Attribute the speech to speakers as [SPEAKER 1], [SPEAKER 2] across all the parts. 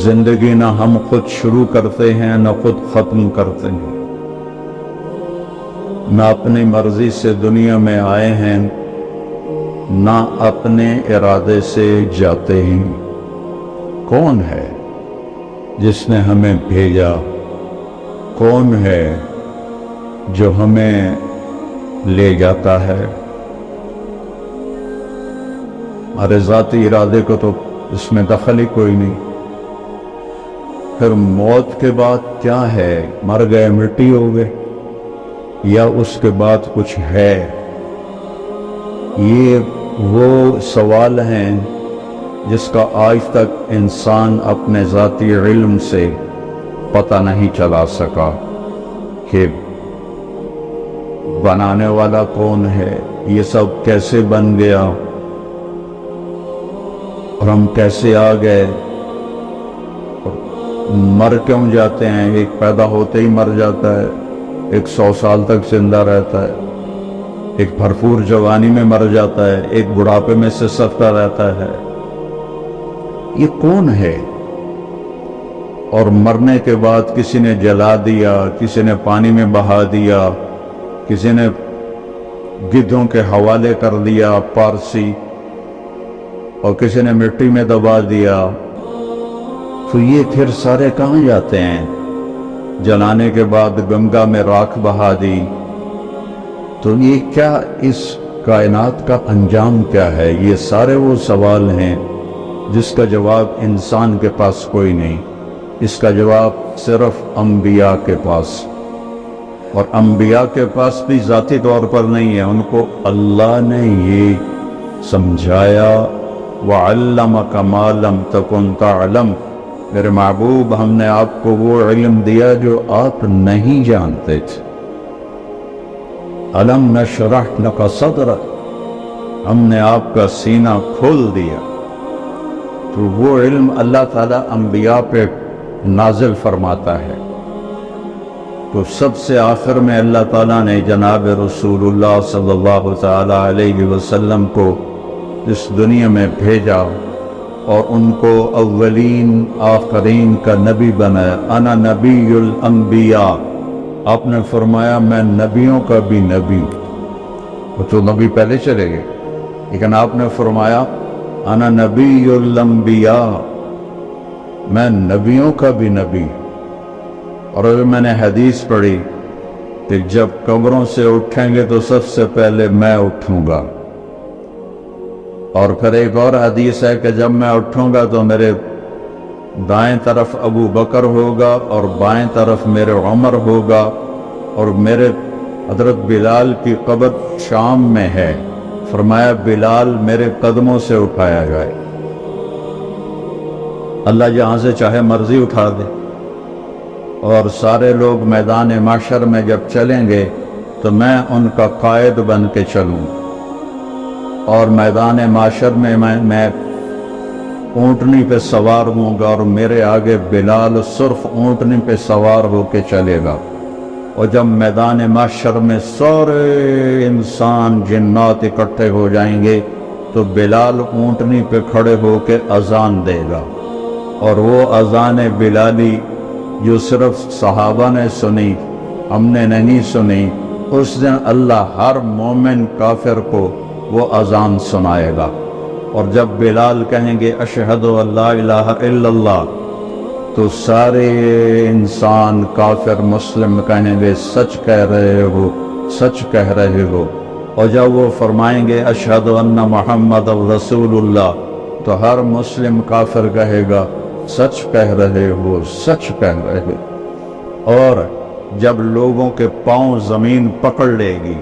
[SPEAKER 1] زندگی نہ ہم خود شروع کرتے ہیں نہ خود ختم کرتے ہیں، نہ اپنی مرضی سے دنیا میں آئے ہیں نہ اپنے ارادے سے جاتے ہیں۔ کون ہے جس نے ہمیں بھیجا؟ کون ہے جو ہمیں لے جاتا ہے؟ ہمارے ذاتی ارادے کو تو اس میں دخل ہی کوئی نہیں۔ پھر موت کے بعد کیا ہے؟ مر گئے، مٹی ہو گئے، یا اس کے بعد کچھ ہے؟ یہ وہ سوال ہیں جس کا آج تک انسان اپنے ذاتی علم سے پتہ نہیں چلا سکا کہ بنانے والا کون ہے، یہ سب کیسے بن گیا، اور ہم کیسے آ گئے، مر کیوں جاتے ہیں؟ ایک پیدا ہوتے ہی مر جاتا ہے، ایک 100 سال تک زندہ رہتا ہے، ایک بھرپور جوانی میں مر جاتا ہے، ایک بڑھاپے میں سسکتا رہتا ہے۔ یہ کون ہے؟ اور مرنے کے بعد کسی نے جلا دیا، کسی نے پانی میں بہا دیا، کسی نے گدھوں کے حوالے کر دیا پارسی، اور کسی نے مٹی میں دبا دیا، تو یہ پھر سارے کہاں جاتے ہیں؟ جلانے کے بعد گنگا میں راکھ بہا دی، تو یہ کیا، اس کائنات کا انجام کیا ہے؟ یہ سارے وہ سوال ہیں جس کا جواب انسان کے پاس کوئی نہیں، اس کا جواب صرف انبیاء کے پاس، اور انبیاء کے پاس بھی ذاتی طور پر نہیں ہے، ان کو اللہ نے یہ سمجھایا وَعَلَّمَكَ مَا لَمْ تَكُنْ تَعْلَمْ، میرے محبوب ہم نے آپ کو وہ علم دیا جو آپ نہیں جانتے تھے۔ أَلَمْ نَشْرَحْ لَكَ صَدْرَكَ، ہم نے آپ کا سینہ کھول دیا۔ تو وہ علم اللہ تعالیٰ انبیاء پہ نازل فرماتا ہے، تو سب سے آخر میں اللہ تعالیٰ نے جناب رسول اللہ صلی اللہ تعالیٰ علیہ وسلم کو اس دنیا میں بھیجا اور ان کو اولین آخرین کا نبی بنایا۔ انا نبی الانبیاء، آپ نے فرمایا میں نبیوں کا بھی نبی ہوں، وہ تو نبی پہلے چلے گئے، لیکن آپ نے فرمایا انا نبی الانبیاء، میں نبیوں کا بھی نبی۔ اور میں نے حدیث پڑھی کہ جب قبروں سے اٹھیں گے تو سب سے پہلے میں اٹھوں گا، اور پھر ایک اور حدیث ہے کہ جب میں اٹھوں گا تو میرے دائیں طرف ابو بکر ہوگا اور بائیں طرف میرے عمر ہوگا، اور میرے حضرت بلال کی قبر شام میں ہے، فرمایا بلال میرے قدموں سے اٹھایا جائے۔ اللہ جہاں سے چاہے مرضی اٹھا دے، اور سارے لوگ میدان محشر میں جب چلیں گے تو میں ان کا قائد بن کے چلوں، اور میدان محشر میں میں اونٹنی پہ سوار ہوں گا، اور میرے آگے بلال سرخ اونٹنی پہ سوار ہو کے چلے گا، اور جب میدان محشر میں سارے انسان جنات اکٹھے ہو جائیں گے تو بلال اونٹنی پہ کھڑے ہو کے اذان دے گا، اور وہ اذان بلالی جو صرف صحابہ نے سنی، ہم نے نہیں سنی، اس دن اللہ ہر مومن کافر کو وہ اذان سنائے گا۔ اور جب بلال کہیں گے اشہد ان لا الہ الا اللہ، تو سارے انسان کافر مسلم کہیں گے سچ کہہ رہے ہو، سچ کہہ رہے ہو۔ اور جب وہ فرمائیں گے اشہد ان محمد رسول اللہ، تو ہر مسلم کافر کہے گا سچ کہہ رہے ہو، سچ کہہ رہے ہو۔ اور جب لوگوں کے پاؤں زمین پکڑ لے گی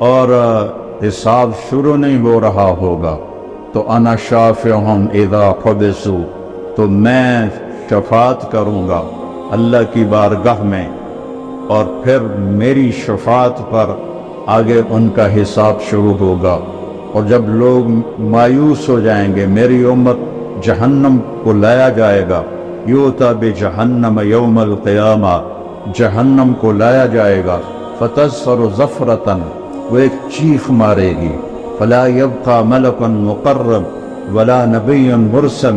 [SPEAKER 1] اور حساب شروع نہیں ہو رہا ہوگا، تو انا شافعہم اذا حبسوا، تو میں شفاعت کروں گا اللہ کی بارگاہ میں، اور پھر میری شفاعت پر آگے ان کا حساب شروع ہوگا۔ اور جب لوگ مایوس ہو جائیں گے، میری امت جہنم کو لایا جائے گا، یوتا بجہنم یوم القیامہ، جہنم کو لایا جائے گا، فتظفر ظفرتاً، وہ ایک چیخ مارے گی، فلا یبقى ملک مقرب ولا نبی مرسل،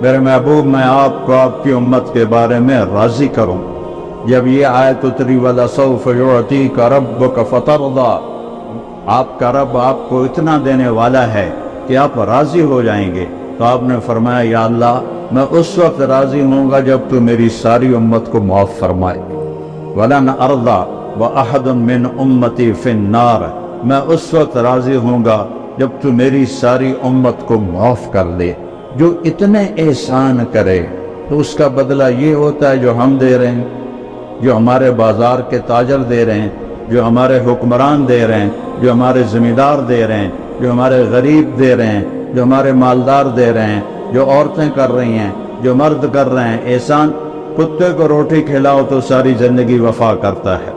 [SPEAKER 1] میرے محبوب میں آپ کو آپ کی امت کے بارے میں راضی کروں۔ جب یہ آیت اتری وَلَسَوْفَ يُعْطِيكَ رَبُّكَ فَتَرْضَىٰ، آپ کا رب آپ کو اتنا دینے والا ہے کہ آپ راضی ہو جائیں گے، تو آپ نے فرمایا یا اللہ میں اس وقت راضی ہوں گا جب تو میری ساری امت کو معاف فرمائے۔ وَلَنْ أَرْضَىٰ وَأَحَدٌ مِّنْ أُمَّتِي فِي النَّارِ، میں اس وقت راضی ہوں گا جب تو میری ساری امت کو معاف کر دے۔ جو اتنے احسان کرے تو اس کا بدلہ یہ ہوتا ہے جو ہم دے رہے ہیں، جو ہمارے بازار کے تاجر دے رہے ہیں، جو ہمارے حکمران دے رہے ہیں، جو ہمارے زمیندار دے رہے ہیں، جو ہمارے غریب دے رہے ہیں، جو ہمارے مالدار دے رہے ہیں، جو عورتیں کر رہی ہیں، جو مرد کر رہے ہیں۔ احسان، کتے کو روٹی کھلاؤ تو ساری زندگی وفا کرتا ہے،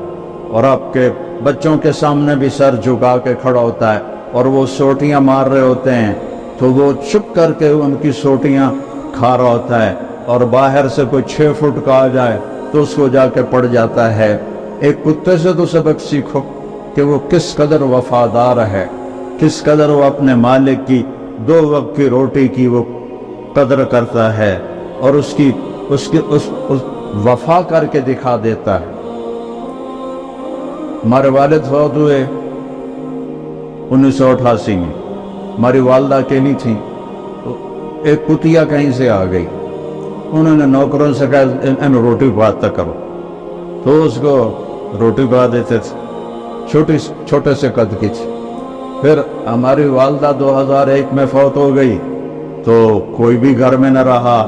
[SPEAKER 1] اور آپ کے بچوں کے سامنے بھی سر جھکا کے کھڑا ہوتا ہے، اور وہ سوٹیاں مار رہے ہوتے ہیں تو وہ چپ کر کے ان کی سوٹیاں کھا رہا ہوتا ہے، اور باہر سے کوئی 6 فٹ کا آ جائے تو اس کو جا کے پڑ جاتا ہے۔ ایک کتے سے تو سبق سیکھو کہ وہ کس قدر وفادار ہے، کس قدر وہ اپنے مالک کی 2 وقت کی روٹی کی وہ قدر کرتا ہے، اور اس وفا کر کے دکھا دیتا ہے۔ ہمارے والد فوت ہوئے 1988 میں، ہماری والدہ اکیلی تھیں، تو ایک کتیا کہیں سے آ گئی، انہوں نے نوکروں سے کہا ان روٹی پکاتا کرو، تو اس کو روٹی پکا دیتے تھے، چھوٹے سے قد کی تھی۔ پھر ہماری والدہ 2001 میں فوت ہو گئی تو کوئی بھی گھر میں نہ رہا،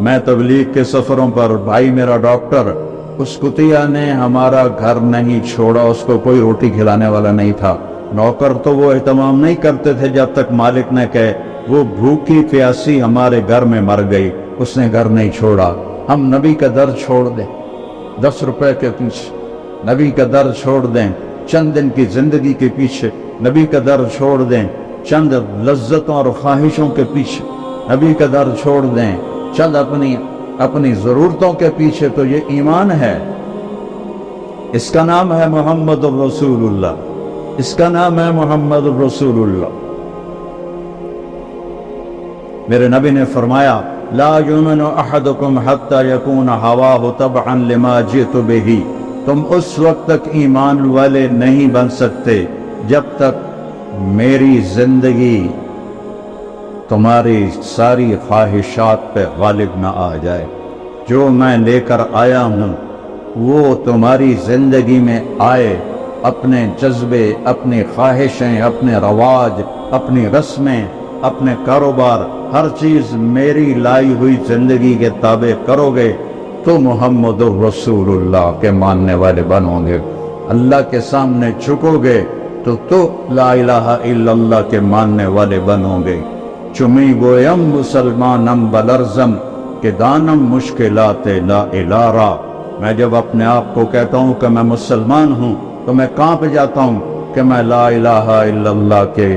[SPEAKER 1] میں تبلیغ کے سفروں پر، بھائی میرا ڈاکٹر، اس کتیا نے ہمارا گھر نہیں چھوڑا، اس کو کوئی روٹی کھلانے والا نہیں تھا۔ نوکر تو وہ اہتمام نہیں کرتے تھے جب تک مالک نے کہے، وہ بھوکی پیاسی ہمارے گھر میں مر گئی، اس نے گھر نہیں چھوڑا۔ ہم نبی کا در چھوڑ دیں 10 روپے کے پیچھے، نبی کا در چھوڑ دیں چند دن کی زندگی کے پیچھے، نبی کا در چھوڑ دیں چند لذتوں اور خواہشوں کے پیچھے، نبی کا در چھوڑ دیں چند اپنی ضرورتوں کے پیچھے، تو یہ ایمان ہے۔ اس کا نام ہے محمد الرسول اللہ، اس کا نام ہے محمد الرسول اللہ۔ میرے نبی نے فرمایا لا یؤمن احدکم حتی یکون ہواہ تبعا لما جئت بہ، تم اس وقت تک ایمان والے نہیں بن سکتے جب تک میری زندگی تمہاری ساری خواہشات پہ غالب نہ آ جائے۔ جو میں لے کر آیا ہوں وہ تمہاری زندگی میں آئے، اپنے جذبے، اپنی خواہشیں، اپنے رواج، اپنی رسمیں، اپنے کاروبار، ہر چیز میری لائی ہوئی زندگی کے تابع کرو گے تو محمد رسول اللہ کے ماننے والے بنو گے۔ اللہ کے سامنے جھکو گے تو لا الہ الا اللہ کے ماننے والے بنو گے۔ چمی گویم مسلمانم بلرزم کہ دانم مشکلات لا الارا، میں جب اپنے آپ کو کہتا ہوں کہ میں مسلمان ہوں تو میں کانپ جاتا ہوں کہ میں لا الہ الا اللہ کے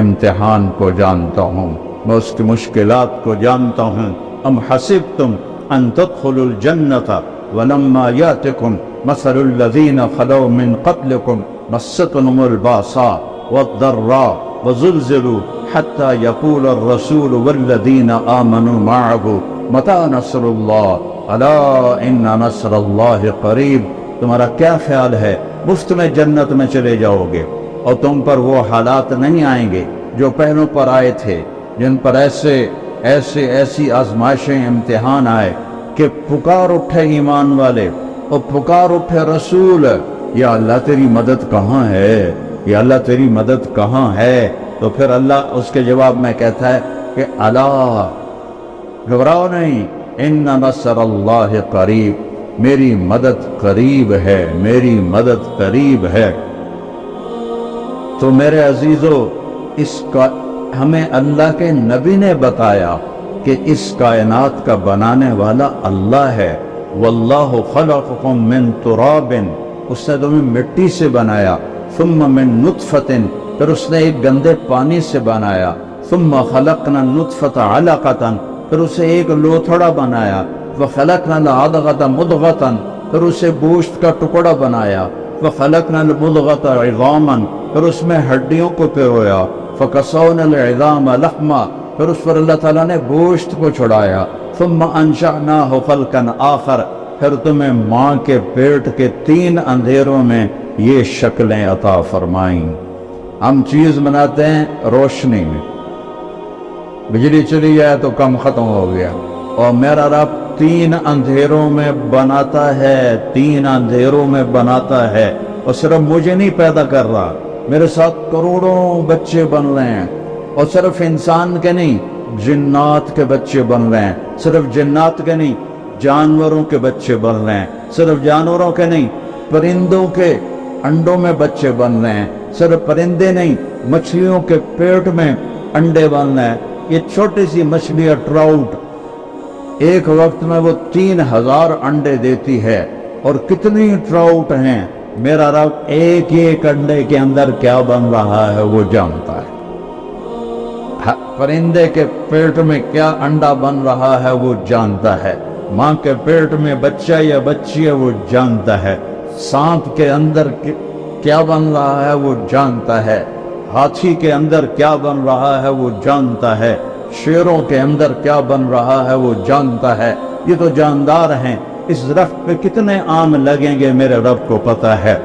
[SPEAKER 1] امتحان کو جانتا ہوں، میں اس کی مشکلات کو جانتا ہوں۔ ام حسبتم ان تدخلوا الجنۃ ولما یاتکم مثل الذین خلوا من قبلکم مستهم الباساء والضراء وزلزلوا حتى يقول الرسول والذین آمنوا معه متى نصر اللہ الا ان نصر اللہ قریب۔ تمہارا کیا خیال ہے مفت میں جنت میں چلے جاؤ گے اور تم پر وہ حالات نہیں آئیں گے جو پہلوں پر آئے تھے، جن پر ایسی آزمائشیں، امتحان آئے کہ پکار اٹھے ایمان والے اور پکار اٹھے رسول، یا اللہ تیری مدد کہاں ہے، یا اللہ تیری مدد کہاں ہے؟ تو پھر اللہ اس کے جواب میں کہتا ہے کہ الا، گھبراؤ نہیں، ان نصر اللہ قریب، میری مدد قریب ہے، میری مدد قریب ہے۔ تو میرے عزیزو، اس کا ہمیں اللہ کے نبی نے بتایا کہ اس کائنات کا بنانے والا اللہ ہے۔ واللہ خلقکم من تراب، اس نے تمہیں مٹی سے بنایا، ثم من نطفۃ، پھر اس نے ایک گندے پانی سے بنایا، ثم خلقنا النطفۃ علقۃ، پھر اسے ایک لوتھڑا بنایا، وخلقنا العلقۃ مضغۃ، پھر اسے گوشت کا ٹکڑا بنایا، وخلقنا المضغۃ عظاما، پھر اس میں ہڈیوں کو پرویا، فکسونا العظام لحما، پھر اس پر اللہ تعالیٰ نے گوشت کو چھڑایا. ثم انشأناہ خلقا آخر، پھر تمہیں ماں کے پیٹ کے 3 اندھیروں میں یہ شکلیں عطا فرمائیں. ہم چیز بناتے ہیں روشنی میں، بجلی چلی جائے تو کم ختم ہو گیا، اور میرا رب 3 اندھیروں میں بناتا ہے، 3 اندھیروں میں بناتا ہے. اور صرف مجھے نہیں پیدا کر رہا، میرے ساتھ کروڑوں بچے بن رہے ہیں. اور صرف انسان کے نہیں، جنات کے بچے بن رہے ہیں. صرف جنات کے نہیں، جانوروں کے بچے بن رہے ہیں. صرف جانوروں کے نہیں، پرندوں کے انڈوں میں بچے بن رہے ہیں. صرف پرندے نہیں، مچھلیوں کے پیٹ میں انڈے بن رہے ہیں. یہ چھوٹی سی مچھلیاں ٹراؤٹ ایک وقت میں وہ 3000 انڈے دیتی ہے. اور کتنی ٹراؤٹ ہیں، میرا رب ایک ایک انڈے کے اندر کیا بن رہا ہے وہ جانتا ہے. پرندے کے پیٹ میں کیا انڈا بن رہا ہے وہ جانتا ہے. ماں کے پیٹ میں بچہ یا بچی ہے وہ جانتا ہے. سانپ کے اندر کیا بن رہا ہے وہ جانتا ہے. ہاتھی کے اندر کیا بن رہا ہے وہ جانتا ہے. شیروں کے اندر کیا بن رہا ہے وہ جانتا ہے. یہ تو جاندار ہیں. اس درخت پہ کتنے آم لگیں گے میرے رب کو پتا ہے.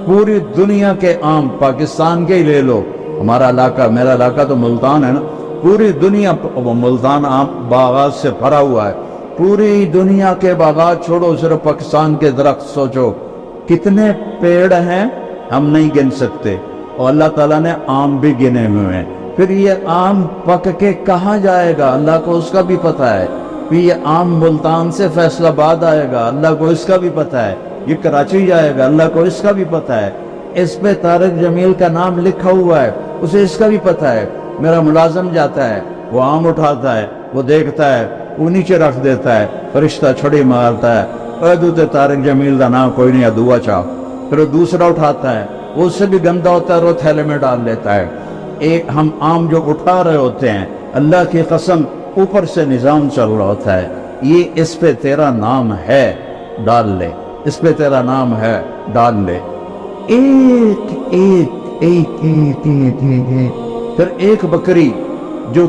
[SPEAKER 1] پوری دنیا کے آم، پاکستان کے ہی لے لو، ہمارا علاقہ، میرا علاقہ تو ملتان ہے نا، پوری دنیا ملتان آم باغات سے بھرا ہوا ہے. پوری دنیا کے باغات چھوڑو، صرف پاکستان کے درخت سوچو کتنے پیڑ ہیں، ہم نہیں گن سکتے. اور اللہ تعالیٰ نے آم بھی گنے ہوئے ہیں. پھر یہ آم پک کے کہاں جائے گا اللہ کو اس کا بھی پتہ ہے. پھر یہ آم ملتان سے فیصل آباد آئے گا، اللہ کو اس کا بھی پتہ ہے. یہ کراچی جائے گا، اللہ کو اس کا بھی پتہ ہے. اس پہ طارق جمیل کا نام لکھا ہوا ہے، اسے اس کا بھی پتہ ہے. میرا ملازم جاتا ہے، وہ آم اٹھاتا ہے، وہ دیکھتا ہے، وہ نیچے رکھ دیتا ہے، فرشتہ چھڑی مارتا ہے، اے دوتے طارق جمیل کا نام کوئی نہیں، دعا چاہ. پھر وہ دوسرا اٹھاتا ہے، وہ اس سے بھی گندا ہوتا ہے، وہ تھیلے میں ڈال لیتا ہے. ایک ہم آم جو اٹھا رہے ہوتے ہیں، اللہ کی قسم اوپر سے نظام چل رہا ہوتا ہے، یہ اس پہ تیرا نام ہے ڈال لے، اس پہ تیرا نام ہے ڈال لے. ایک ایک ایک ایک ایک ایک. پھر ایک بکری جو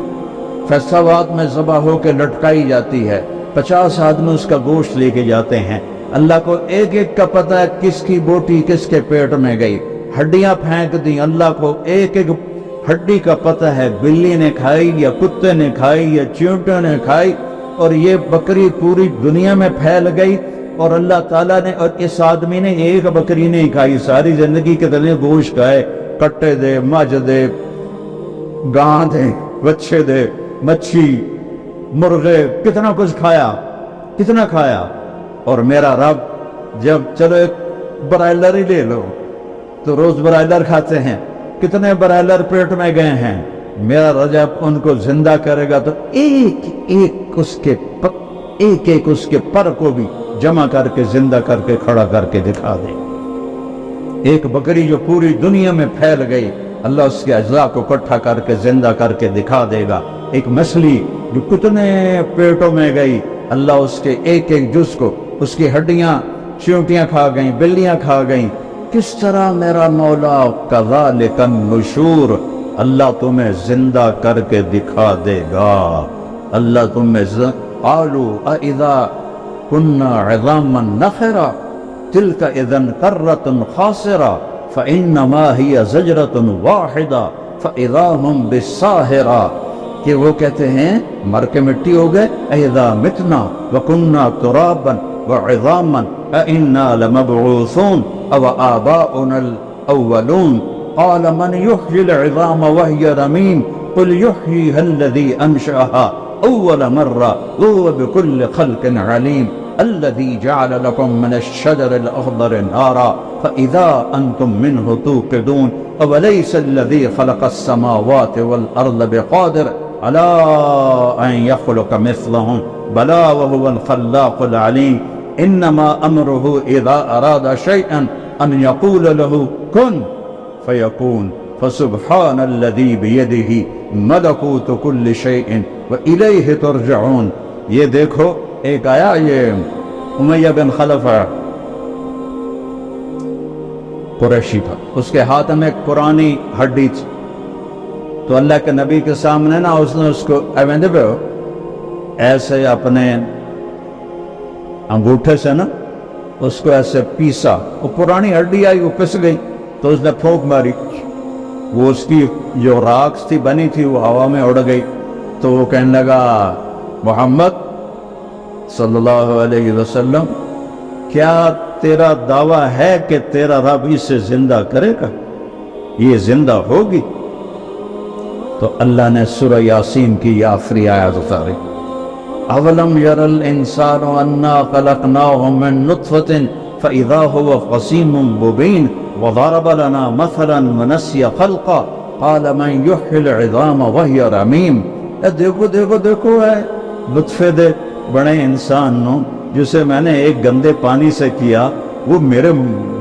[SPEAKER 1] فیصل آباد میں ذبح ہو کے لٹکائی جاتی ہے، 50 آدمی اس کا گوشت لے کے جاتے ہیں. اللہ کو ایک ایک کا پتہ ہے کس کی بوٹی کس کے پیٹ میں گئی. ہڈیاں پھینک دی، اللہ کو ایک ایک ہڈی کا پتہ ہے، بلی نے کھائی یا کتے نے کھائی یا چیونٹوں نے کھائی. اور یہ بکری پوری دنیا میں پھیل گئی. اور اللہ تعالیٰ نے، اور اس آدمی نے ایک بکری نہیں کھائی، ساری زندگی کے تلے گوشت کھائے، کٹے دے، مجھ دے، گاں دے، بچے دے، مچھی، مرغے، کتنا کچھ کھایا، کتنا کھایا. اور میرا رب جب چلو ایک برائلر ہی لے لو تو روز برائلر کھاتے ہیں، کتنے برائلر پیٹ میں گئے ہیں. میرا رب جب ان کو زندہ کرے گا تو ایک ایک اس کے پر کو بھی جمع کر کے زندہ کر کے کھڑا کر کے دکھا دے. ایک بکری جو پوری دنیا میں پھیل گئی، اللہ اس کے اجزاء کو اکٹھا کر کے زندہ کر کے دکھا دے گا. ایک مچھلی جو کتنے پیٹوں میں گئی، اللہ اس کے ایک ایک جز کو، اس کی ہڈیاں چیونٹیاں کھا گئیں، بلیاں کھا گئیں. کس طرح میرا مولا کذالک النشور، اللہ تمہیں زندہ کر کے دکھا دے گا. اللہ تمہیں قالوا اذا كنا عظاما نخرا تلك اذا كرة خاسرة فانما هي زجرة واحدة فاذا هم بالساهرة. کہ وہ کہتے ہیں مر کے مٹی ہو گئے، اذا متنا وكنا ترابا وعظاما أئنا لمبعوثون او آباؤنا الاولون. قال من يحيي العظام وهي رميم قل يحييها الذي انشأها اول مرة وهو بكل خلق عليم. الذي جعل لكم من الشجر الاخضر نارا فاذا انتم منه توقدون اوليس الذي خلق السماوات والارض بقادر على ان يخلق مثلهم بلى وهو الخلاق العليم. انما امره اذا اراد شيئا ان يقول له كن فيكون. فسبحان الذي بيده ملكوت كل شيء وإليه ترجعون. یہ دیکھو ایک آیا، یہ امیہ بن خلف قریشی تھا، اس کے ہاتھ میں ایک پرانی ہڈی تھی، تو اللہ کے نبی کے سامنے نا اس نے اس کو ایسے اپنے انگوٹھے سے نا اس کو ایسے پیسا، وہ پرانی ہڈی آئی وہ پس گئی، تو اس نے پھونک ماری، وہ اس کی جو راکھ تھی بنی تھی وہ ہوا میں اڑ گئی۔ تو وہ کہنے لگا محمد صلی اللہ علیہ وسلم کیا تیرا دعویٰ ہے کہ تیرا رب اسے زندہ کرے گا، یہ زندہ ہوگی؟ تو اللہ نے سورہ یاسین کی یہ آخری آیت اتاری، اولم یر الانسان انا خلقناه من نطفة فاذا هو خصیم مبین وضرب لنا مثلا ونسی خلقا قال من یحیی العظام وهی رمیم۔ دیکھو دیکھو دیکھو ہے لطفے دے بڑے انسان نو جسے میں نے ایک گندے پانی سے کیا، وہ میرے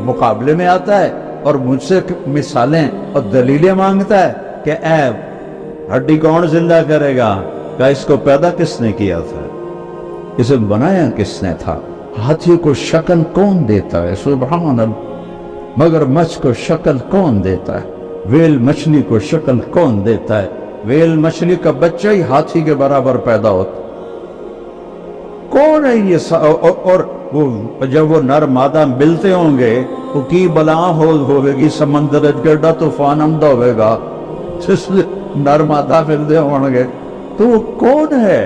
[SPEAKER 1] مقابلے میں آتا ہے اور مجھ سے مثالیں اور دلیلیں مانگتا ہے کہ اے ہڈی کون زندہ کرے گا؟ کہ اس کو پیدا کس نے کیا تھا، اسے بنایا کس نے تھا؟ ہاتھی کو شکل کون دیتا ہے؟ سبحان اللہ۔ مگر مچھ کو شکل کون دیتا ہے؟ ویل مچھلی کو شکل کون دیتا ہے؟ ویل مچھلی کا بچہ ہی ہاتھی کے برابر پیدا ہوتا۔ کون ہے یہ اور وہ جب وہ نر مادہ ملتے ہوں گے وہ کی بلا ہوئے گی، سمندر گرڈا طوفان آمدہ ہوئے گا، نر مادہ ملتے ہوں گے، تو وہ کون ہے؟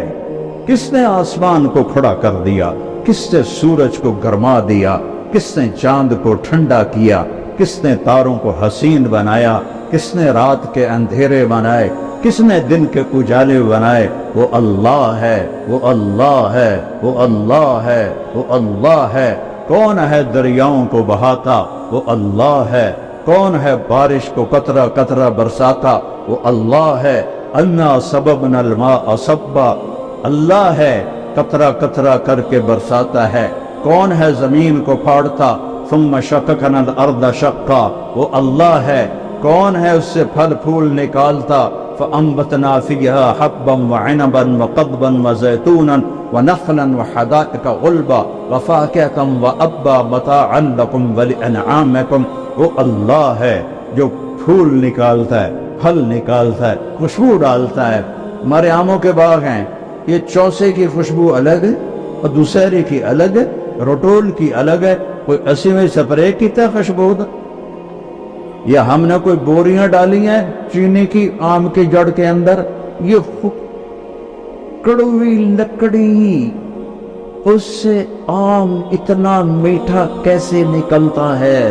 [SPEAKER 1] کس نے آسمان کو کھڑا کر دیا؟ کس نے سورج کو گرما دیا؟ کس نے چاند کو ٹھنڈا کیا؟ کس نے تاروں کو حسین بنایا؟ کس نے رات کے اندھیرے بنائے؟ کس نے دن کے اجالے بنائے؟ وہ اللہ ہے، وہ اللہ ہے، وہ اللہ ہے، وہ اللہ ہے۔ کون ہے دریاؤں کو بہاتا؟ وہ اللہ ہے۔ کون ہے بارش کو قطرہ قطرہ برساتا؟ وہ اللہ ہے۔ انا سببنا الماء صبا، اللہ ہے، قطرہ قطرہ کر کے برساتا ہے۔ کون ہے زمین کو پھاڑتا؟ ثم شققنا الارض شقا، وہ اللہ ہے۔ کون ہے اس سے پھل پھول نکالتا؟ فانبتنا فیہا حبا وعنبا وقضبا وزیتونا ونخلا وحدائق غلبا وفاکہۃ وابا متاعا لکم ولانعامکم، وہ اللہ ہے جو پھول نکالتا ہے، پھل نکالتا ہے، خوشبو ڈالتا ہے۔ ہمارے آموں کے باغ ہیں، یہ چوسے کی خوشبو الگ ہے اور دوسری کی الگ ہے، روٹول کی الگ ہے، کوئی 80ویں سپرے کی تا خوشبو دا، یا ہم نے کوئی بوریاں ڈالی ہیں چینی کی آم کی جڑ کے اندر، یہ کڑوی لکڑی، اس سے آم اتنا میٹھا کیسے نکلتا ہے؟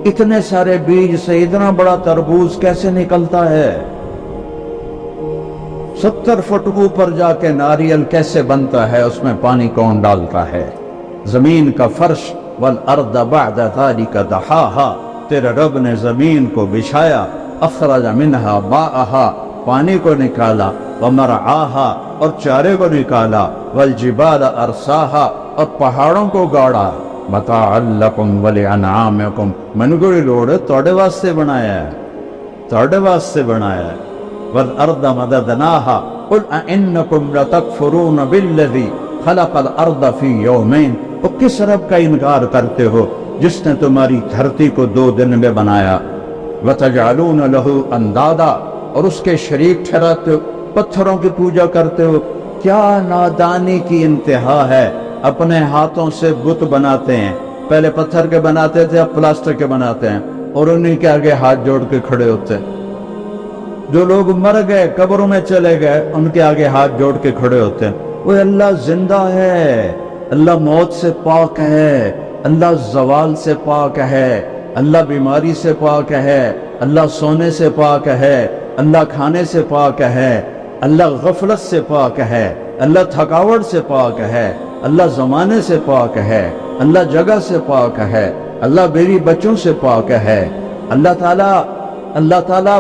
[SPEAKER 1] اتنے سارے بیج سے اتنا بڑا تربوز کیسے نکلتا ہے؟ 70 فٹ اوپر جا کے ناریل کیسے بنتا ہے؟ اس میں پانی کون ڈالتا ہے؟ زمین کا فرش، والارض بعد ذلك دحاها، تیرے رب نے زمین کو بچھایا، اخرج منها ماءها، پانی کو نکالا، ومرعاها، اور چارے کو نکالا، والجبال ارساها، اور پہاڑوں کو گاڑا، متاعا لکم ولانعامکم، منگوڑی لوڑے توڑے واسطے بنایا ہے، توڑے واسطے بنایا ہے۔ والارض مددناها قل اانکم لتکفرون بالذی خلق الارض فی یومین، وہ کس رب کا انکار کرتے ہو جس نے تمہاری دھرتی کو 2 دن میں بنایا؟ وتجعلون له اندادا، اور اس کے شریک ٹھہراتے ہو، پتھروں کی پوجا کرتے ہو۔ کیا نادانی کی انتہا ہے، اپنے ہاتھوں سے بت بناتے ہیں، پہلے پتھر کے بناتے تھے اب پلاسٹر کے بناتے ہیں، اور انہیں کے آگے ہاتھ جوڑ کے کھڑے ہوتے ہیں۔ جو لوگ مر گئے قبروں میں چلے گئے ان کے آگے ہاتھ جوڑ کے کھڑے ہوتے ہیں۔ وہ اللہ زندہ ہے، اللہ موت سے پاک ہے، اللہ زوال سے پاک ہے، اللہ بیماری سے پاک ہے، اللہ سونے سے پاک ہے، اللہ کھانے سے پاک ہے، اللہ غفلت سے پاک ہے، اللہ تھکاوٹ سے پاک ہے، اللہ زمانے سے پاک ہے، اللہ جگہ سے پاک ہے، اللہ بیوی بچوں سے پاک ہے، اللہ تعالیٰ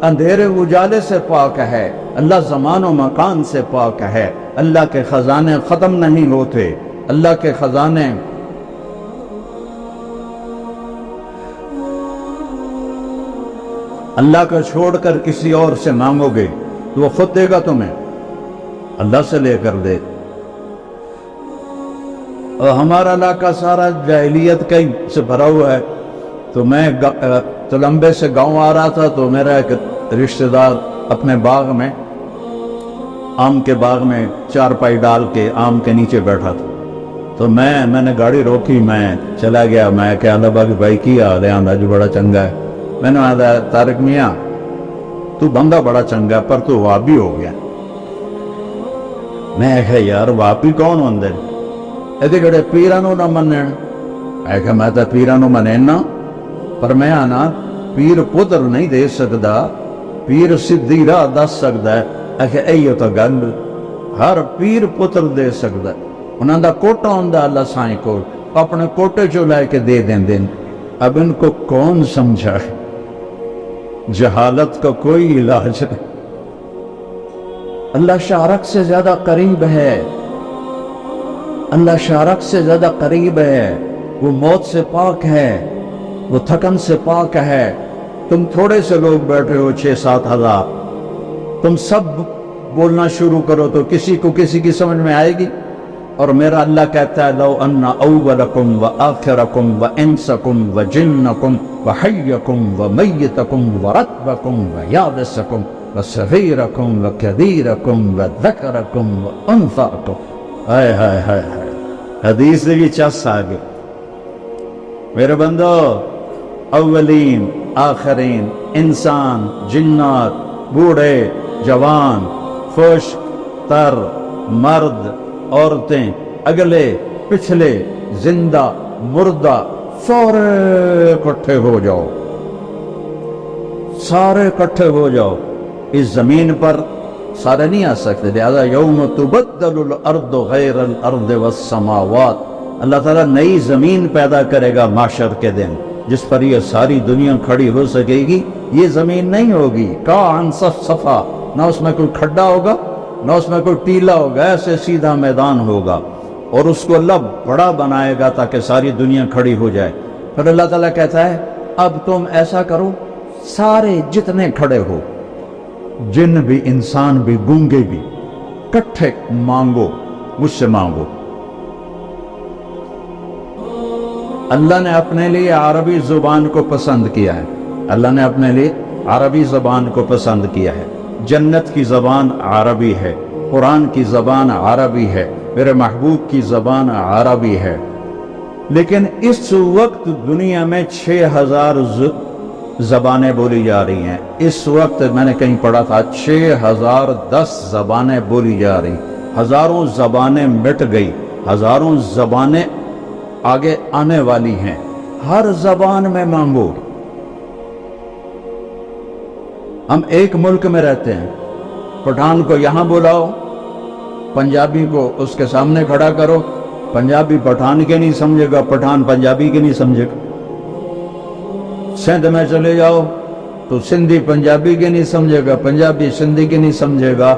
[SPEAKER 1] اندھیرے اجالے سے پاک ہے، اللہ زمان و مکان سے پاک ہے۔ اللہ کے خزانے ختم نہیں ہوتے، اللہ کے خزانے اللہ کا چھوڑ کر کسی اور سے مانگو گے تو وہ خود دے گا تمہیں، اللہ سے لے کر دے۔ اور ہمارا علاقہ سارا جاہلیت کا سے بھرا ہوا ہے، تو میں تلمبے سے گاؤں آ رہا تھا، تو میرا ایک رشتہ دار اپنے باغ میں، آم کے باغ میں چارپائی ڈال کے آم کے نیچے بیٹھا تھا، تو میں نے گاڑی روکی، میں چلا گیا، میں کہ اللہ باغ بھائی کی حال ہے؟ آندھا جو بڑا چنگا ہے۔ میں نے آدھا طارق میاں تو بندہ بڑا چنگا پر تو وابی ہو گیا۔ میں کہ یار وابی کون ہوندے ایدے گڑے پیرانو نہ منن؟ میں تو پیرانو منینا، پر میں آنا پیر پتر نہیں دے سکتا، پیر سدھی راہ دس سکتا ہے۔ ایو تو گل ہر پیر پتر دے سکتا ہے، انہاں دا کوٹا ہوندا اللہ سائیں کو، اپنے کوٹے چو لے کے دے دیں دن۔ اب ان کو کون سمجھا ہے؟ جہالت کا کوئی علاج نہیں۔ اللہ شارک سے زیادہ قریب ہے، اللہ شارک سے زیادہ قریب ہے، وہ موت سے پاک ہے، وہ تھکن سے پاک ہے۔ تم تھوڑے سے لوگ بیٹھے ہو 6-7 ہزار، تم سب بولنا شروع کرو تو کسی کو کسی کی سمجھ میں آئے گی؟ اور میرا اللہ کہتا ہے لو ان اولکم و آخرکم و انسکم و جنکم و حیکم و میتکم و رتبکم و یابسکم و صغیرکم و کبیرکم و ذکرکم و انثاکم۔ ہائے ہائے ہائے ہائے، حدیث سے بھی چس آگے۔ میرے بندو، اولین آخرین، انسان، جنات، بوڑھے، جوان، خشک تر، مرد، عورتیں، اگلے پچھلے، زندہ مردہ، سارے اکٹھے ہو جاؤ، سارے اکٹھے ہو جاؤ اس زمین پر۔ سارے نہیں آ سکتے، لہذا یوم تبدل الارض غیر الارض والسماوات، اللہ تعالیٰ نئی زمین پیدا کرے گا معاشر کے دن، جس پر یہ ساری دنیا کھڑی ہو سکے گی۔ یہ زمین نہیں ہوگی کان صفا، نہ اس میں کوئی کھڈا ہوگا نہ اس میں کوئی ٹیلا ہوگا، ایسے سیدھا میدان ہوگا، اور اس کو اللہ بڑا بنائے گا تاکہ ساری دنیا کھڑی ہو جائے۔ پھر اللہ تعالیٰ کہتا ہے اب تم ایسا کرو، سارے جتنے کھڑے ہو، جن بھی، انسان بھی، گونگے بھی، کٹھے مانگو، مجھ سے مانگو۔ اللہ نے اپنے لیے عربی زبان کو پسند کیا ہے، اللہ نے اپنے لیے عربی زبان کو پسند کیا ہے۔ جنت کی زبان عربی ہے، قرآن کی زبان عربی ہے، میرے محبوب کی زبان عربی ہے۔ لیکن اس وقت دنیا میں 6000 زبانیں بولی جا رہی ہیں۔ اس وقت میں نے کہیں پڑھا تھا 6010 زبانیں بولی جا رہی، ہزاروں زبانیں مٹ گئی، ہزاروں زبانیں آگے آنے والی ہیں۔ ہر زبان میں مانگو۔ ہم ایک ملک میں رہتے ہیں، پٹھان کو یہاں بلاؤ، پنجابی کو اس کے سامنے کھڑا کرو، پنجابی پٹھان کے نہیں سمجھے گا، پٹھان پنجابی کے نہیں سمجھے گا۔ سندھ میں چلے جاؤ تو سندھی پنجابی کے نہیں سمجھے گا، پنجابی سندھی کے نہیں سمجھے گا،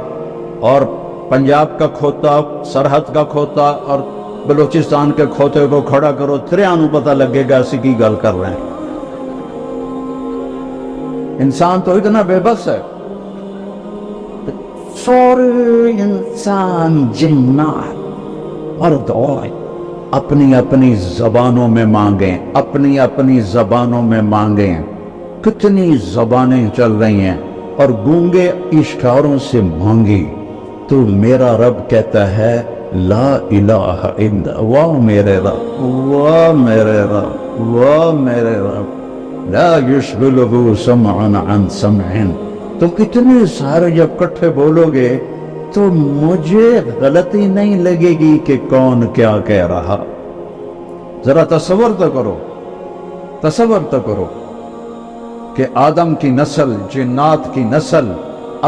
[SPEAKER 1] اور پنجاب کا کھوتا، سرحد کا کھوتا اور بلوچستان کے کھوتے کو کھڑا کرو، تریانو پتہ لگے گا اسی کی گل کر رہے ہیں۔ انسان تو اتنا بے بس ہے، سارے انسان، جنات، مرد عورت اپنی اپنی زبانوں میں مانگیں، اپنی اپنی زبانوں میں مانگیں۔ کتنی زبانیں چل رہی ہیں، اور گونگے اشاروں سے مانگی تو میرا رب کہتا ہے لا الہ الا واہ میرے رب، واہ میرے رب، واہ میرے رب، لا یشغلہ سمعا عن سمع۔ تو کتنے سارے جب کٹھے بولو گے تو مجھے غلطی نہیں لگے گی کہ کون کیا کہہ رہا۔ ذرا تصور تو کرو، تصور تو کرو کہ آدم کی نسل، جنات کی نسل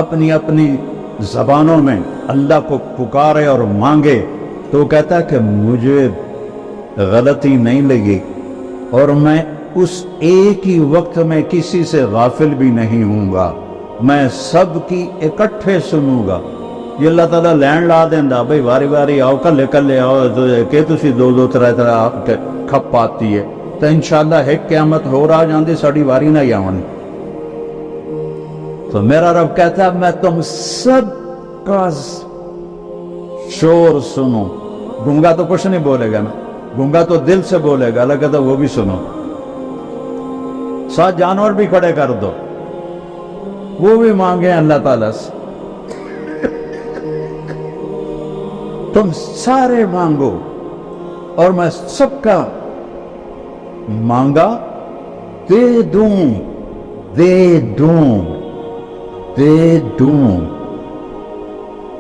[SPEAKER 1] اپنی اپنی زبانوں میں اللہ کو پکارے اور مانگے، تو کہتا ہے کہ مجھے غلطی نہیں لگی، اور میں اس ایک ہی وقت میں کسی سے غافل بھی نہیں ہوں گا، میں سب کی اکٹھے سنوں گا۔ یہ اللہ تعالیٰ لین لا دیندہ، بھئی واری واری آؤ، کلے کلے آؤ، کہ تسی دو دو طرح طرح کھپ آتی ہے، تو انشاءاللہ ایک قیامت ہو رہا جاندی ساڑی واری نہ آونی۔ تو میرا رب کہتا ہے میں تم سب کا شور سنوں۔ گونگا تو کچھ نہیں بولے گا نا، گونگا تو دل سے بولے گا، اللہ کہتا ہے وہ بھی سنو۔ 7 جانور بھی کھڑے کر دو، وہ بھی مانگے اللہ تعالیٰ سے، تم سارے مانگو اور میں سب کا مانگا دے دوں، دے دوں، دے دوں،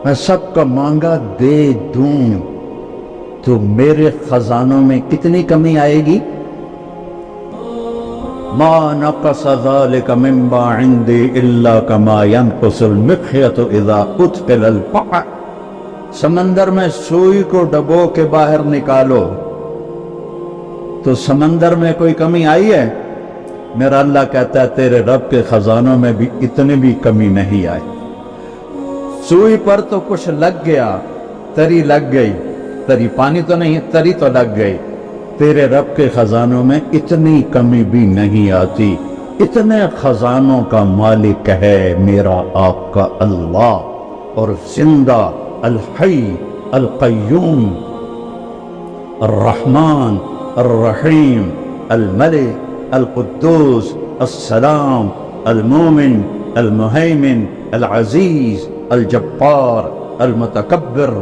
[SPEAKER 1] میں سب کا مانگا دے دوں، تو میرے خزانوں میں کتنی کمی آئے گی؟ ما نقص ذلك مما عندي الا كما ينقص المخيط اذا ادخل البحر، سمندر میں سوئی کو ڈبو کے باہر نکالو تو سمندر میں کوئی کمی آئی ہے؟ میرا اللہ کہتا ہے تیرے رب کے خزانوں میں بھی اتنی بھی کمی نہیں آئی، سوئی پر تو کچھ لگ گیا، تری لگ گئی، تری پانی تو نہیں، تری تو لگ گئی، تیرے رب کے خزانوں میں اتنی کمی بھی نہیں آتی، اتنے خزانوں کا مالک ہے میرا آپ کا اللہ، اور زندہ الحی القیوم الرحمن الرحیم الملک القدوس السلام المومن المہیمن العزیز الجبار المتکبر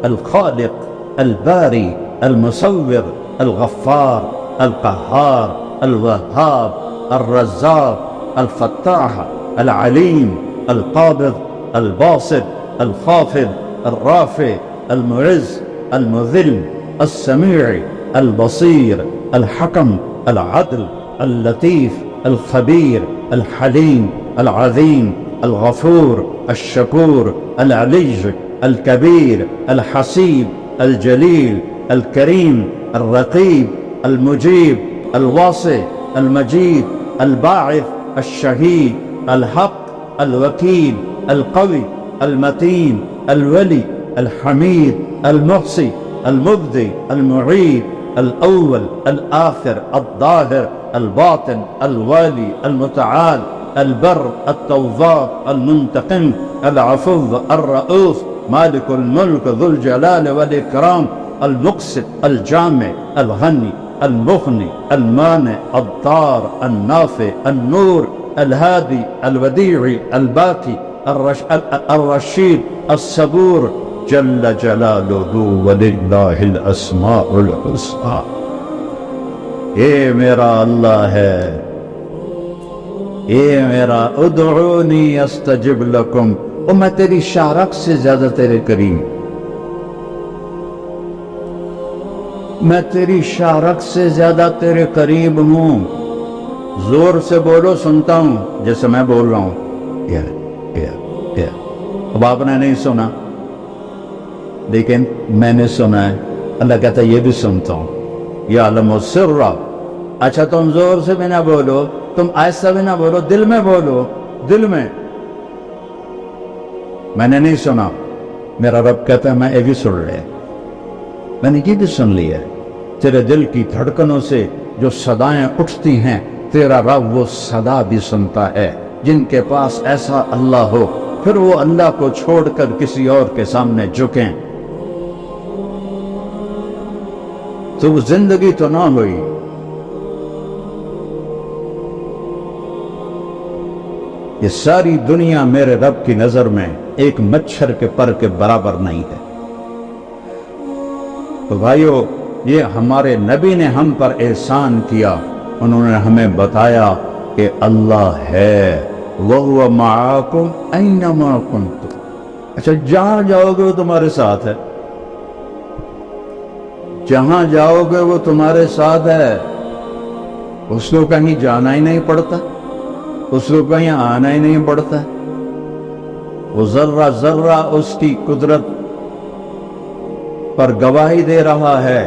[SPEAKER 1] الخالق الباری المصور الغفار القہار الوہاب الرزاق الفتاح العلیم القابض الباسط الخافض الرافع المعز المذل السميع البصير الحكم العدل اللطيف الخبير الحليم العظيم الغفور الشكور العلي الكبير الحسيب الجليل الكريم الرقيب المجيب الواسع المجيد الباعث الشهيد الحق الوكيل القوي المتين الولي الحميد المحصي المبدي المعيد الأول الآخر الظاهر الباطن الوالي المتعال البر التواب المنتقم العفو الرؤوف مالك الملك ذو الجلال والإكرام المقسط الجامع الغني المغني المانع الضار النافع النور الهادي الوديع الباقي الرشيد الصبور جل جلالہ وللہ الاسماء الحسنى۔ اے میرا اللہ ہے، اے میرا ادعونی استجب لکم، اور میں تیری شارق سے زیادہ تیرے قریب، میں تیری شارق سے زیادہ تیرے قریب ہوں، زور سے بولو سنتا ہوں جیسے میں بول رہا ہوں۔ اب آپ نے نہیں سنا لیکن میں نے سنا ہے، اللہ کہتا ہے یہ بھی سنتا ہوں، یعلم السر، اچھا تم زور سے بھی نہ بولو، تم آہستہ بھی نہ بولو، دل میں بولو، دل میں نے نہیں سنا، میرا رب کہتا ہے میں یہ بھی سن لیا، میں نے یہ بھی سن لیا، تیرے دل کی دھڑکنوں سے جو صدائیں اٹھتی ہیں تیرا رب وہ صدا بھی سنتا ہے۔ جن کے پاس ایسا اللہ ہو پھر وہ اللہ کو چھوڑ کر کسی اور کے سامنے جھکیں تو وہ زندگی تو نہ ہوئی۔ یہ ساری دنیا میرے رب کی نظر میں ایک مچھر کے پر کے برابر نہیں ہے۔ تو بھائیو، یہ ہمارے نبی نے ہم پر احسان کیا، انہوں نے ہمیں بتایا کہ اللہ ہے، وَهُوَ مَعَاكُمْ أَيْنَمَا كُنْتُمْ۔ اچھا جہاں جاؤ گے وہ تمہارے ساتھ ہے، جہاں جاؤ گے وہ تمہارے ساتھ ہے، اس کو کہیں جانا ہی نہیں پڑتا، اس کو کہیں آنا ہی نہیں پڑتا، وہ ذرہ ذرہ اس کی قدرت پر گواہی دے رہا ہے۔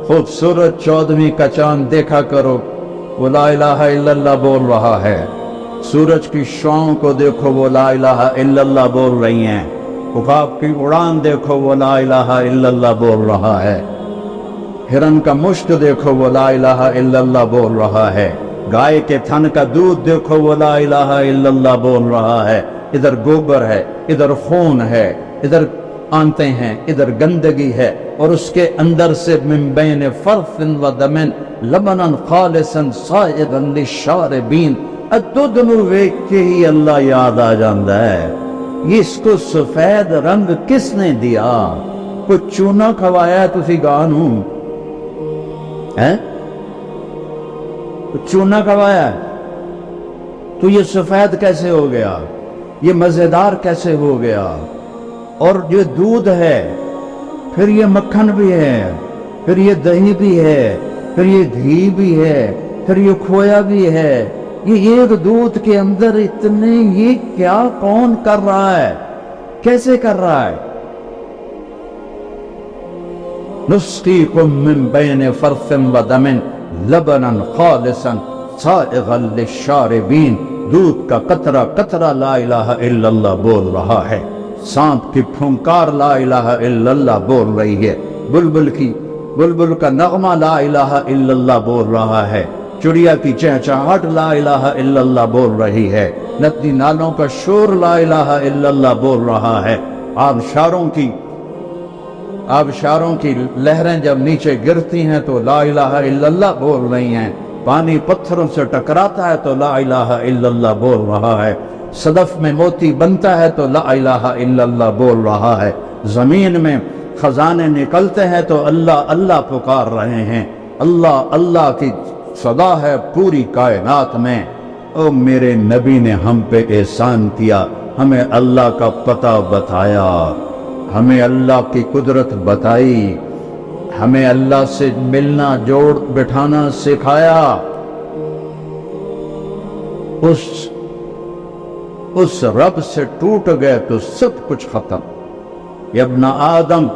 [SPEAKER 1] خوبصورت 14ویں کا چاند دیکھا کرو، وہ لا الہ الا اللہ بول رہا ہے۔ سورج کی شعاؤں کو دیکھو، وہ لا الہ الا اللہ بول رہی ہیں۔ عقاب کی اڑان دیکھو، وہ لا الہ الا اللہ بول رہا ہے۔ ہرن کا مشت دیکھو، وہ لا الہ الا اللہ بول رہا ہے۔ گائے کے تھن کا دودھ دیکھو، وہ لا الہ الا اللہ بول رہا ہے۔ ادھر گوبر ہے، ادھر خون ہے، ادھر آنتے ہیں، ادھر گندگی ہے، اور اس کے اندر سے من بین فرث و دمن لبنا خالصا سائغا للشاربین، دودھ نو ویکھ کے ہی اللہ یاد آ جاندہ ہے۔ اس کو سفید رنگ کس نے دیا؟ کوئی چونا کھوایا ہے تسی گانو ہے؟ چونا کھوایا ہے تو یہ سفید کیسے ہو گیا؟ یہ مزیدار کیسے ہو گیا؟ اور یہ دودھ ہے، پھر یہ مکھن بھی ہے، پھر یہ دہی بھی ہے، پھر یہ گھی بھی ہے، پھر یہ کھویا بھی ہے۔ یہ ایک دودھ کے اندر اتنے، یہ کیا کون کر رہا ہے؟ کیسے کر رہا ہے؟ نسقیکم من بین فرث و دم لبنا خالصا سائغا للشاربین، دودھ کا قطرہ قطرہ لا الہ الا اللہ بول رہا ہے، سانپ کی پھنکار لا الہ الا اللہ بول رہی ہے، بلبل کا نغمہ لا الہ الا اللہ بول رہا ہے، چڑیا کی چہچہاٹ لا الہ الا اللہ بول رہی ہے، ندی نالوں کا شور لا الہ الا اللہ بول رہا ہے، آبشاروں کی لہریں جب نیچے گرتی ہیں تو لا الہ الا اللہ بول رہی ہیں، پانی پتھروں سے ٹکراتا ہے تو لا الہ الا اللہ بول رہا ہے، صدف میں موتی بنتا ہے تو لا الہ الا اللہ بول رہا ہے، زمین میں خزانے نکلتے ہیں تو اللہ اللہ پکار رہے ہیں، اللہ اللہ کی صدا ہے پوری کائنات میں۔ او میرے نبی نے ہم پہ احسان کیا، ہمیں اللہ کا پتہ بتایا، ہمیں اللہ کی قدرت بتائی، ہمیں اللہ سے ملنا جوڑ بٹھانا سکھایا۔ اس رب سے ٹوٹ گئے تو سب کچھ ختم۔ یا ابن آدم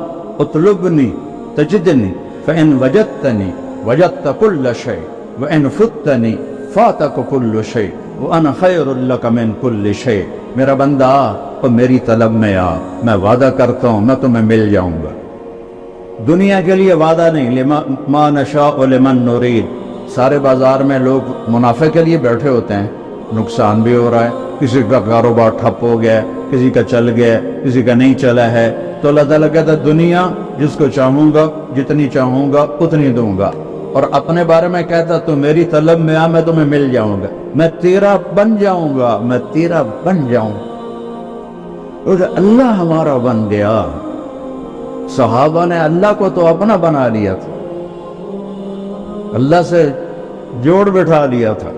[SPEAKER 1] اطلبنی تجدنی فإن وجدتنی وجدت كل شيء وإن فتنی فاتك كل شيء وأنا خير لك من كل شيء۔ میرا بندہ اور میری طلب میں آ، میں وعدہ کرتا ہوں میں تمہیں مل جاؤں گا۔ دنیا کے لیے وعدہ نہیں، ما نشاء لمن نرید۔ سارے بازار میں لوگ منافع کے لیے بیٹھے ہوتے ہیں، نقصان بھی ہو رہا ہے، کسی کا کاروبار ٹھپ ہو گیا، کسی کا چل گیا، کسی کا نہیں چلا ہے، تو اللہ تعالیٰ کہتا ہے دنیا جس کو چاہوں گا جتنی چاہوں گا اتنی دوں گا، اور اپنے بارے میں کہتا تو میری طلب میں آ، میں تمہیں مل جاؤں گا، میں تیرا بن جاؤں گا، میں تیرا بن جاؤں گا۔ اللہ ہمارا بن گیا۔ صحابہ نے اللہ کو تو اپنا بنا لیا تھا، اللہ سے جوڑ بٹھا لیا تھا۔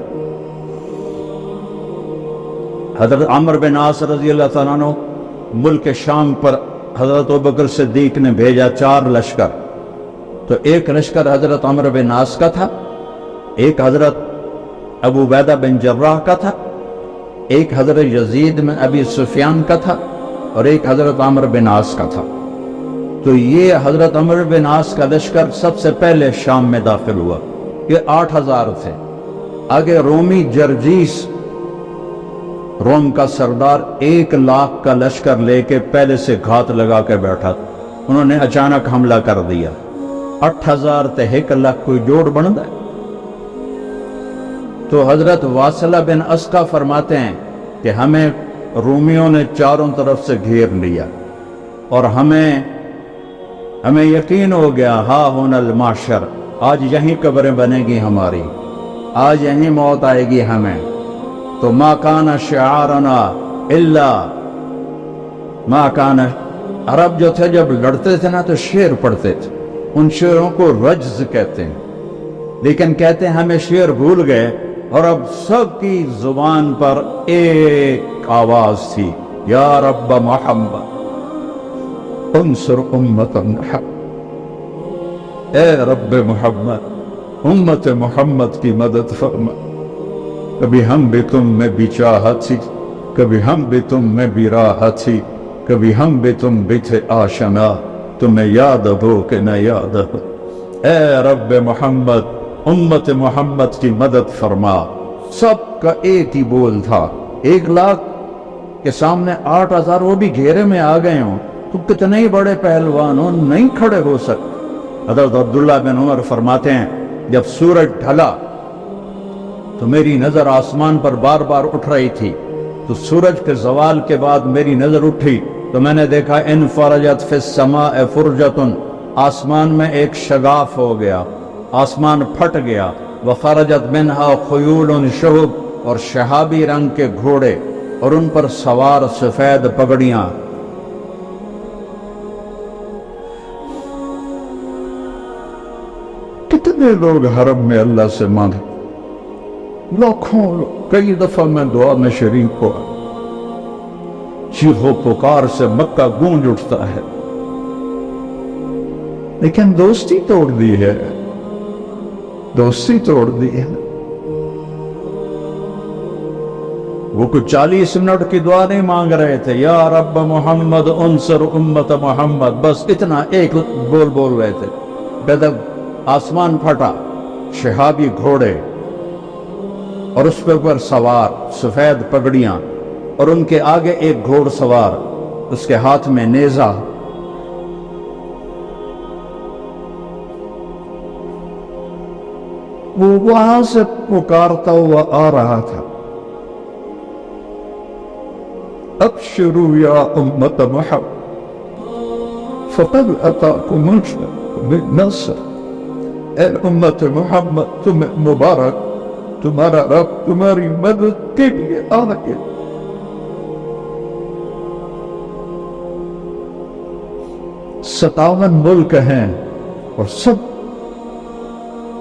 [SPEAKER 1] حضرت عمرو بن عاص رضی اللہ تعالیٰ عنہ ملک شام پر حضرت ابوبکر صدیق نے بھیجا 4 لشکر، تو ایک لشکر حضرت عمرو بن عاص کا تھا، ایک حضرت ابو عبیدہ بن جراح کا تھا، ایک حضرت یزید بن ابی سفیان کا تھا، اور ایک حضرت عمرو بن عاص کا تھا۔ تو یہ حضرت عمرو بن عاص کا لشکر سب سے پہلے شام میں داخل ہوا، یہ 8000 تھے۔ آگے رومی جرجیس، روم کا سردار 1 لاکھ کا لشکر لے کے پہلے سے گھات لگا کے بیٹھا تھا، انہوں نے اچانک حملہ کر دیا۔ 8000 تے 1 لاکھ کوئی جوڑ بن ہے؟ تو حضرت واصلہ بن اسقا فرماتے ہیں کہ ہمیں رومیوں نے چاروں طرف سے گھیر لیا، اور ہمیں یقین ہو گیا ہاں ہونا المحشر، آج یہیں قبریں بنے گی ہماری، آج یہیں موت آئے گی ہمیں۔ تو ما کان شعارنا الا ما کان، عرب جو تھے جب لڑتے تھے نا تو شعر پڑھتے تھے، ان شعروں کو رجز کہتے ہیں، لیکن کہتے ہیں ہمیں شعر بھول گئے، اور اب سب کی زبان پر ایک آواز تھی، یا رب محمد انصر امت محمد، اے رب محمد امت محمد کی مدد فرما۔ کبھی ہم بھی تم میں بھی چاہت تھی، کبھی ہم بھی تم میں بھی راحت تھی، کبھی ہم بھی تم بھی تھے آشنا، تمہیں یاد ہو کہ نہ یاد ہو، اے رب محمد امت محمد کی مدد فرما۔ سب کا ایک ہی بول تھا، 1 لاکھ کے سامنے 8000، وہ بھی گھیرے میں آ گئے ہوں تو کتنے ہی بڑے پہلوان ہوں نہیں کھڑے ہو سکتے۔ حضرت عبداللہ بن عمر فرماتے ہیں جب سورج ڈھلا تو میری نظر آسمان پر بار بار اٹھ رہی تھی، تو سورج کے زوال کے بعد میری نظر اٹھی تو میں نے دیکھا ان فرجت فی السماء فرجتن، آسمان میں ایک شگاف ہو گیا، آسمان پھٹ گیا، وخرجت منہا خیول شہب، اور شہابی رنگ کے گھوڑے اور ان پر سوار سفید پگڑیاں۔ کتنے لوگ حرم میں اللہ سے مانگے، لاکھوں لوگ، کئی دفعہ میں دعا میں شریک ہوا، چیخو پکار سے مکہ گونج اٹھتا ہے، لیکن دوستی توڑ دی ہے، دوستی توڑ دی ہے۔ وہ کچھ 40 منٹ کی دعا نہیں مانگ رہے تھے، یا رب محمد انصر امت محمد، بس اتنا ایک بول رہے تھے۔ جب آسمان پھٹا، شہابی گھوڑے اور اس پر سوار سفید پگڑیاں، اور ان کے آگے ایک گھوڑ سوار، اس کے ہاتھ میں نیزہ۔ وہ وہاں سے پکارتا ہوا آ رہا تھا، ابشروا یا امت محمد فقد اتاکم النصر، اے امت محمد تمہیں مبارک، تمہارا رب تمہاری مدد کے لیے آ گیا۔ 57 ملک ہیں اور سب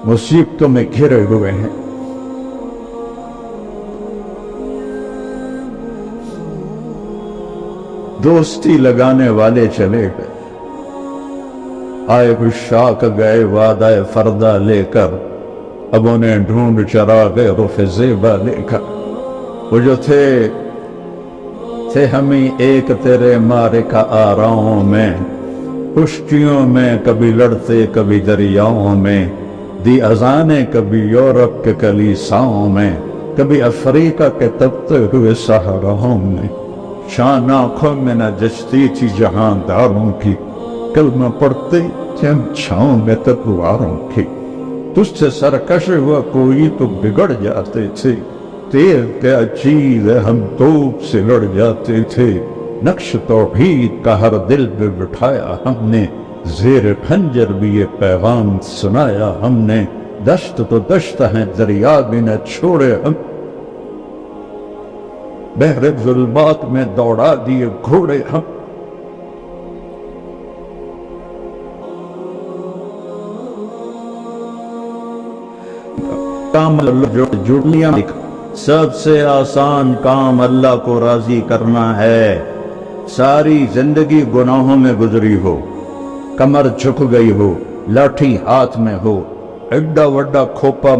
[SPEAKER 1] مصیبتوں میں گھرے ہوئے ہیں۔ دوستی لگانے والے چلے گئے، آئے بشاک گئے وعدہ فردہ لے کر، اب انہیں ڈھونڈ چراغ رخ زیبا لے کر۔ وہ جو تھے ہمیں ایک تیرے مارکہ آراؤں میں، کشتیوں میں کبھی لڑتے کبھی دریاؤں میں، دی اذانیں کبھی یورپ کے کلیساؤں میں، کبھی افریقہ کے تپتے ہوئے صحراؤں میں۔ شان آنکھوں میں نہ جچتی تھی جہانداروں کی، کلمہ پڑھتے تھے ہم چھاؤں میں تلواروں کی۔ تجھ سے سرکش ہوا کوئی تو بگڑ جاتے تھے، تیر کیا چیز ہے ہم توپ سے لڑ جاتے تھے۔ نقش توحید کا ہر دل پہ بٹھایا ہم نے، زیر خنجر بھی یہ پیغام سنایا ہم نے۔ دشت تو دشت ہیں دریا بھی نہ چھوڑے ہم، بحر ظلمات میں دوڑا دیے گھوڑے ہم۔ کام اللہ جڑنیاں، سب سے آسان کام اللہ کو راضی کرنا ہے۔ ساری زندگی گناہوں میں گزری ہو، کمر جھک گئی ہو، لاٹھی ہاتھ میں ہو، ایڈا وڈا کھوپا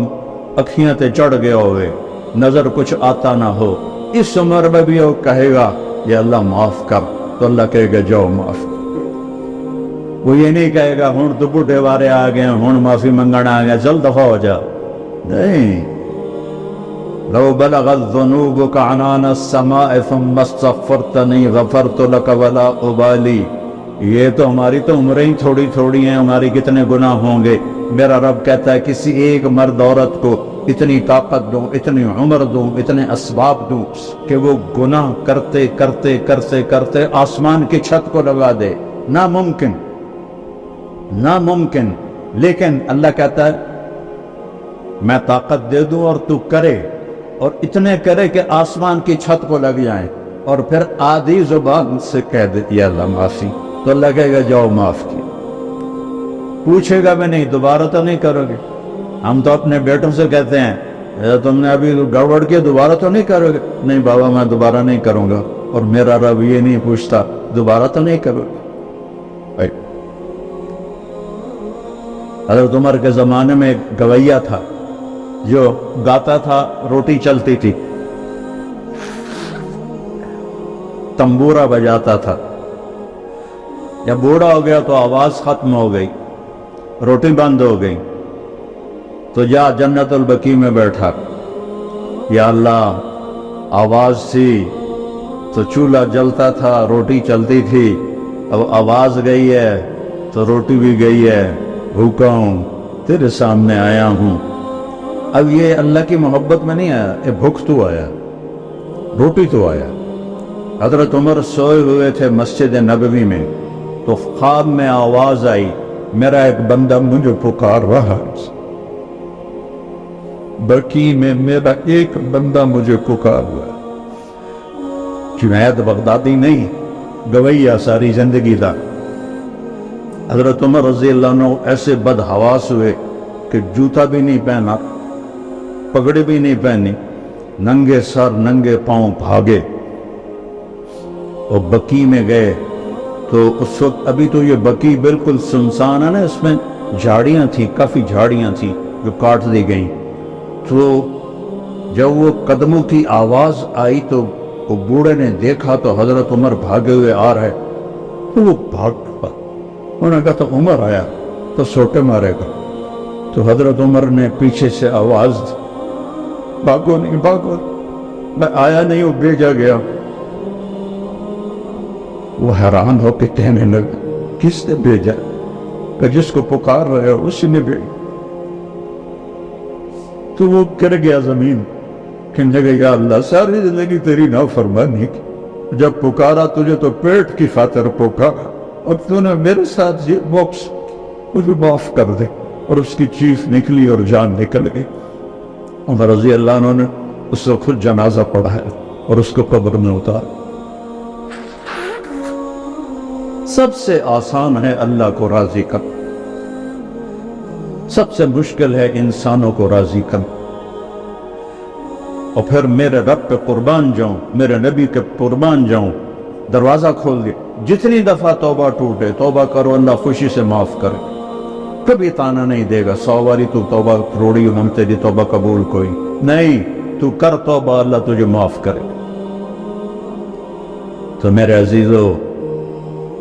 [SPEAKER 1] اکھیاں تے چڑھ گیا ہوئے، نظر کچھ آتا نہ ہو، اس عمر میں بھی وہ کہے گا یا اللہ معاف کر، تو اللہ کہے گا جاؤ معاف کر۔ وہ یہ نہیں کہے گا ہون تو بوٹے وارے آ گئے، ہون معافی منگنا آ گیا، چل دفع ہو جا۔ نہیں، لو بلغت ذنوبک عنان السماء ثم استغفرتنی غفرت لک ولا ابالی۔ یہ تو ہماری تو عمریں ہی تھوڑی تھوڑی ہیں، ہماری کتنے گناہ ہوں گے۔ میرا رب کہتا ہے کسی ایک مرد عورت کو اتنی طاقت دوں، اتنی عمر دوں، اتنے اسباب دوں کہ وہ گناہ کرتے کرتے کرتے کرتے آسمان کی چھت کو لگا دے۔ ناممکن، ناممکن، لیکن اللہ کہتا ہے میں طاقت دے دوں اور تو کرے، اور اتنے کرے کہ آسمان کی چھت کو لگ جائیں، اور پھر آدھی زبان سے کہہ دے یا اللہ معافی، تو لگے گا جاؤ معاف کیا۔ پوچھے گا بھی نہیں، دوبارہ تو نہیں کرو گے۔ ہم تو اپنے بیٹوں سے کہتے ہیں تم نے ابھی گڑبڑ کیا، دوبارہ تو نہیں کرو گے؟ نہیں بابا میں دوبارہ نہیں کروں گا۔ اور میرا رب یہ نہیں پوچھتا دوبارہ تو نہیں کرو گے۔ حضرت عمر کے زمانے میں ایک گویہ تھا جو گاتا تھا، روٹی چلتی تھی، تنبورہ بجاتا تھا۔ جب بوڑھا ہو گیا تو آواز ختم ہو گئی، روٹی بند ہو گئی، تو جا جنت البقیع میں بیٹھا، یا اللہ آواز تھی تو چولہا جلتا تھا، روٹی چلتی تھی، اب آواز گئی ہے تو روٹی بھی گئی ہے، بھوکا ہوں تیرے سامنے آیا ہوں۔ اب یہ اللہ کی محبت میں نہیں آیا، یہ بھوک تو آیا، روٹی تو آیا۔ حضرت عمر سوئے ہوئے تھے مسجد نبوی میں، تو خواب میں آواز آئی، میرا ایک بندہ مجھے پکار رہا ہے، بقی میں میرا ایک بندہ مجھے پکار ہوا ہے۔ جنید بغدادی نہیں، گویا ساری زندگی دا۔ حضرت عمر رضی اللہ عنہ ایسے بد حواس ہوئے کہ جوتا بھی نہیں پہنا، پگڑی بھی نہیں پہنی، ننگے سر ننگے پاؤں بھاگے اور بقی میں گئے۔ تو اس وقت ابھی تو یہ بقی بالکل سنسان ہے نا، اس میں جھاڑیاں تھیں، کافی جھاڑیاں تھیں جو کاٹ دی گئیں۔ تو جب وہ قدموں کی آواز آئی تو وہ بوڑھے نے دیکھا تو حضرت عمر بھاگے ہوئے آ رہے، تو وہ بھاگ پا، انہوں نے کہا تو عمر آیا تو سوٹے مارے گا۔ تو حضرت عمر نے پیچھے سے آواز دی، بھاگو نہیں بھاگو، میں آیا نہیں، وہ بھیجا گیا۔ وہ حیران ہو کے کہنے لگا، کس نے بھیجا؟ کہ جس کو پکار رہے ہو اسی نے بھیجا۔ تو وہ گر گیا زمین، کہنے لگا یا اللہ ساری زندگی تیری نافرمانی کی، جب پکارا تجھے تو پیٹ کی خاطر پکارا، اور تو نے میرے ساتھ یہ باکس مجھے معاف کر دے۔ اور اس کی چیخ نکلی اور جان نکل گئی۔ عمر رضی اللہ عنہ نے اس کو خود جنازہ پڑھایا اور اس کو قبر میں اتارا۔ سب سے آسان ہے اللہ کو راضی کرنا، سب سے مشکل ہے انسانوں کو راضی کرنا۔ اور پھر میرے رب پہ قربان جاؤں، میرے نبی کے قربان جاؤں، دروازہ کھول دے، جتنی دفعہ توبہ ٹوٹے توبہ کرو، اللہ خوشی سے معاف کرے، کبھی تانا نہیں دے گا 100 باری تو توبہ روڑی، ہم تیری توبہ قبول کوئی نہیں، تو کر توبہ، اللہ تجھے معاف کرے۔ تو میرے عزیزو،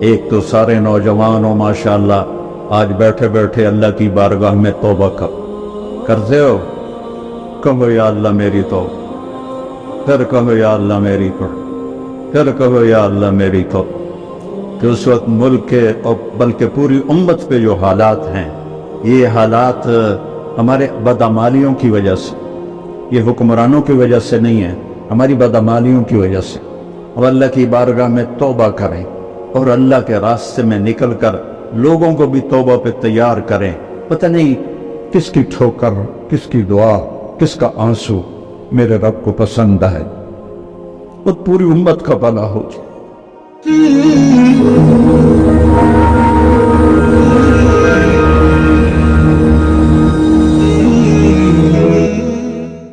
[SPEAKER 1] ایک تو سارے نوجوانوں ماشاءاللہ آج بیٹھے بیٹھے اللہ کی بارگاہ میں توبہ کرتے ہو، کہو یا اللہ میری توبہ، پھر کہو یا اللہ میری توبہ، پھر کہو یا اللہ میری توبہ۔ کہ اس وقت ملک کے اور بلکہ پوری امت پہ جو حالات ہیں، یہ حالات ہمارے بدعمالیوں کی وجہ سے، یہ حکمرانوں کی وجہ سے نہیں ہے، ہماری بدعمالیوں کی وجہ سے۔ اور اللہ کی بارگاہ میں توبہ کریں اور اللہ کے راستے میں نکل کر لوگوں کو بھی توبہ پہ تیار کریں۔ پتہ نہیں کس کی ٹھوکر، کس کی دعا، کس کا آنسو میرے رب کو پسند ہے، اور پوری امت کا بھلا ہو جائے۔